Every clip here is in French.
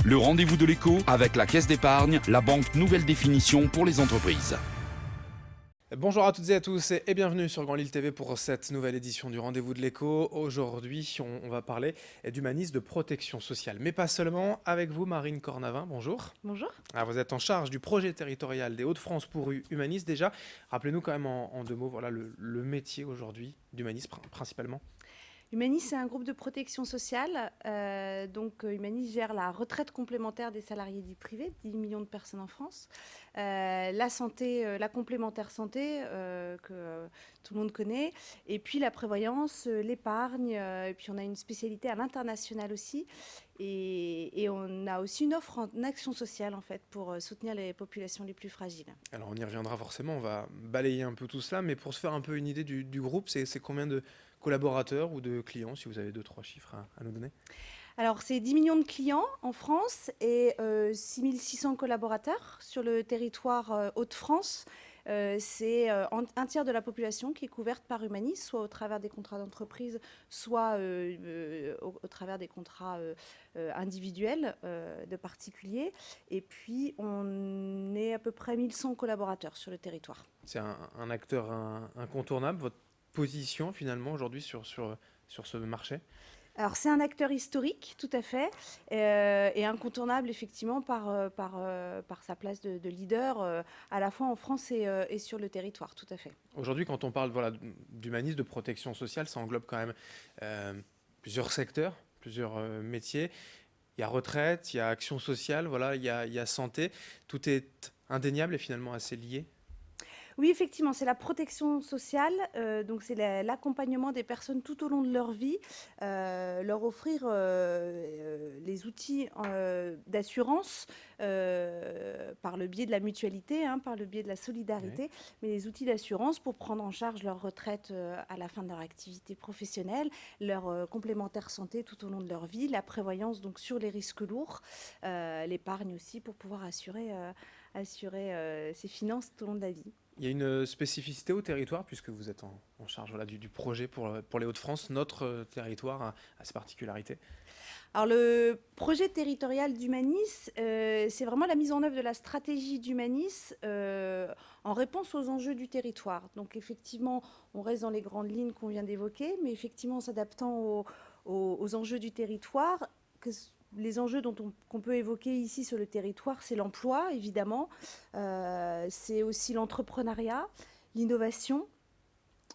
Le rendez-vous de l'écho avec la Caisse d'épargne, la banque nouvelle définition pour les entreprises. Bonjour à toutes et à tous et bienvenue sur Grand Lille TV pour cette nouvelle édition du Rendez-vous de l'écho. Aujourd'hui, on va parler d'humanisme, de protection sociale, mais pas seulement. Avec vous, Marine Cornavin, bonjour. Bonjour. Alors, vous êtes en charge du projet territorial des Hauts-de-France pour Humanis. Déjà, rappelez-nous quand même en deux mots, voilà le métier aujourd'hui d'Humanis principalement. Humanis, c'est un groupe de protection sociale. Humanis gère la retraite complémentaire des salariés du privé, 10 millions de personnes en France. La santé, la complémentaire santé, que tout le monde connaît. Et puis la prévoyance, l'épargne. Et puis on a une spécialité à l'international aussi. Et on a aussi une offre en action sociale, en fait, pour soutenir les populations les plus fragiles. Alors on y reviendra forcément, on va balayer un peu tout cela, mais pour se faire un peu une idée du groupe, c'est combien de collaborateurs ou de clients, si vous avez 2-3 chiffres à nous donner? Alors, c'est 10 millions de clients en France et 6600 collaborateurs sur le territoire Hauts-de-France. C'est un tiers de la population qui est couverte par Humanis, soit au travers des contrats d'entreprise, soit au travers des contrats individuels de particuliers. Et puis, on est à peu près 1100 collaborateurs sur le territoire. C'est un acteur incontournable, votre position finalement aujourd'hui sur ce marché? Alors, c'est un acteur historique, tout à fait, et incontournable, effectivement, par sa place de leader, à la fois en France et sur le territoire, tout à fait. Aujourd'hui, quand on parle d'humanisme, de protection sociale, ça englobe quand même plusieurs secteurs, plusieurs métiers. Il y a retraite, il y a action sociale, il y a santé. Tout est indéniable et finalement assez lié. Oui, effectivement, c'est la protection sociale, donc c'est l'accompagnement des personnes tout au long de leur vie, leur offrir les outils d'assurance par le biais de la mutualité, par le biais de la solidarité, oui, mais les outils d'assurance pour prendre en charge leur retraite à la fin de leur activité professionnelle, leur complémentaire santé tout au long de leur vie, la prévoyance donc sur les risques lourds, l'épargne aussi pour pouvoir assurer ses finances tout au long de la vie. Il y a une spécificité au territoire, puisque vous êtes en charge du projet pour les Hauts-de-France. Notre territoire a ses particularités. Alors, le projet territorial d'Humanis, c'est vraiment la mise en œuvre de la stratégie d'Humanis en réponse aux enjeux du territoire. Donc, effectivement, on reste dans les grandes lignes qu'on vient d'évoquer, mais effectivement, en s'adaptant aux enjeux du territoire. Les enjeux qu'on peut évoquer ici sur le territoire, c'est l'emploi, évidemment. C'est aussi l'entrepreneuriat, l'innovation.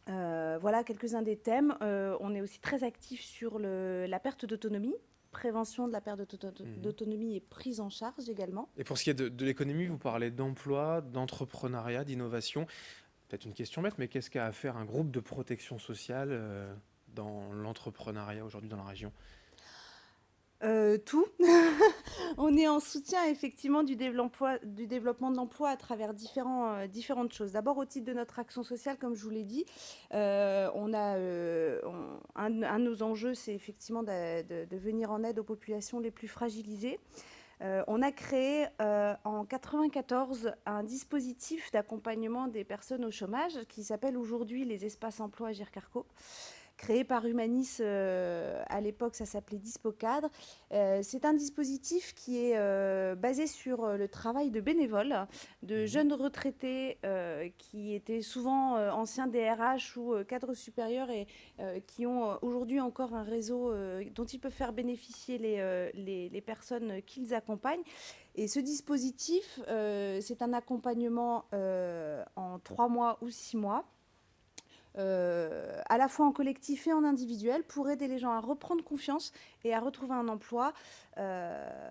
Voilà quelques-uns des thèmes. On est aussi très actif sur la perte d'autonomie, prévention de la perte d'autonomie et prise en charge également. Et pour ce qui est de l'économie, vous parlez d'emploi, d'entrepreneuriat, d'innovation. Peut-être une question bête, mais qu'est-ce qu'a à faire un groupe de protection sociale dans l'entrepreneuriat aujourd'hui dans la région ? Tout. On est en soutien effectivement du développement de l'emploi à travers différentes choses. D'abord, au titre de notre action sociale, comme je vous l'ai dit, un de nos enjeux, c'est effectivement de venir en aide aux populations les plus fragilisées. On a créé en 1994 un dispositif d'accompagnement des personnes au chômage qui s'appelle aujourd'hui les espaces emploi Agir Carco. Créé par Humanis, à l'époque ça s'appelait Dispocadre. C'est un dispositif qui est basé sur le travail de bénévoles, de jeunes retraités qui étaient souvent anciens DRH ou cadres supérieurs et qui ont aujourd'hui encore un réseau dont ils peuvent faire bénéficier les personnes qu'ils accompagnent. Et ce dispositif, c'est un accompagnement en 3 mois ou 6 mois. À la fois en collectif et en individuel pour aider les gens à reprendre confiance et à retrouver un emploi. Alors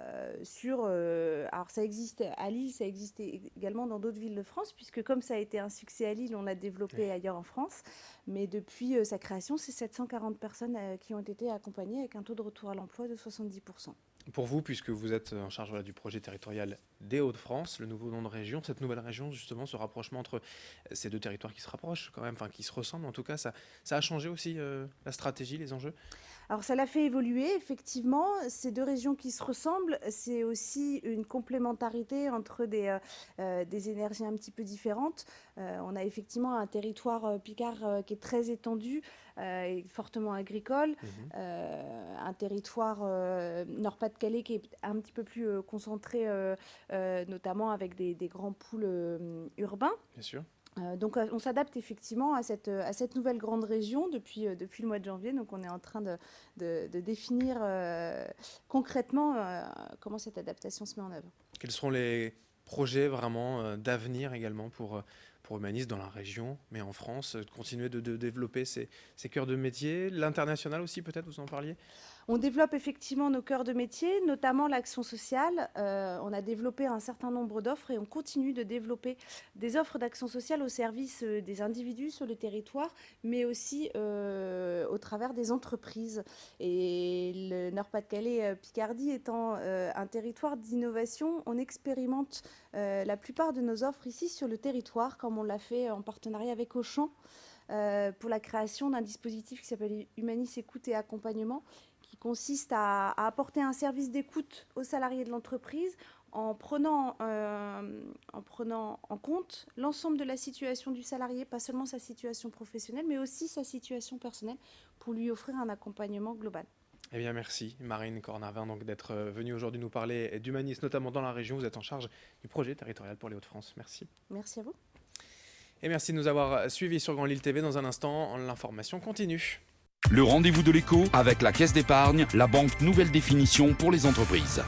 ça existe à Lille, ça existe également dans d'autres villes de France, puisque comme ça a été un succès à Lille, on l'a développé ailleurs en France. Mais depuis sa création, c'est 740 personnes qui ont été accompagnées avec un taux de retour à l'emploi de 70%. Pour vous, puisque vous êtes en charge du projet territorial des Hauts-de-France, le nouveau nom de région, cette nouvelle région, justement, ce rapprochement entre ces deux territoires qui se rapprochent quand même, enfin qui se ressemblent en tout cas, ça a changé aussi la stratégie, les enjeux ? Alors ça l'a fait évoluer, effectivement. Ces deux régions qui se ressemblent, c'est aussi une complémentarité entre des énergies un petit peu différentes. On a effectivement un territoire picard qui est très étendu et fortement agricole, un territoire Nord-Pas-de-Calais qui est un petit peu plus concentré, notamment avec des grands pôles urbains. Bien sûr. Donc on s'adapte effectivement à cette nouvelle grande région depuis le mois de janvier. Donc on est en train de définir concrètement comment cette adaptation se met en œuvre. Quels seront les projets vraiment d'avenir également pour Humanis dans la région, mais en France, continuer de développer ces cœurs de métier, l'international aussi peut-être, vous en parliez? On développe effectivement nos cœurs de métier, notamment l'action sociale. On a développé un certain nombre d'offres et on continue de développer des offres d'action sociale au service des individus sur le territoire, mais aussi au travers des entreprises. Et le Nord-Pas-de-Calais, Picardie étant un territoire d'innovation, on expérimente la plupart de nos offres ici sur le territoire, comme on l'a fait en partenariat avec Auchan, pour la création d'un dispositif qui s'appelle Humanis Écoute et Accompagnement, qui consiste à apporter un service d'écoute aux salariés de l'entreprise en prenant en compte l'ensemble de la situation du salarié, pas seulement sa situation professionnelle, mais aussi sa situation personnelle, pour lui offrir un accompagnement global. Eh bien, merci Marine Cornavin donc d'être venue aujourd'hui nous parler d'Humanis, notamment dans la région. Vous êtes en charge du projet territorial pour les Hauts-de-France. Merci. Merci à vous. Et merci de nous avoir suivis sur Grand Lille TV. Dans un instant, l'information continue. Le rendez-vous de l'écho avec la Caisse d'épargne, la banque nouvelle définition pour les entreprises.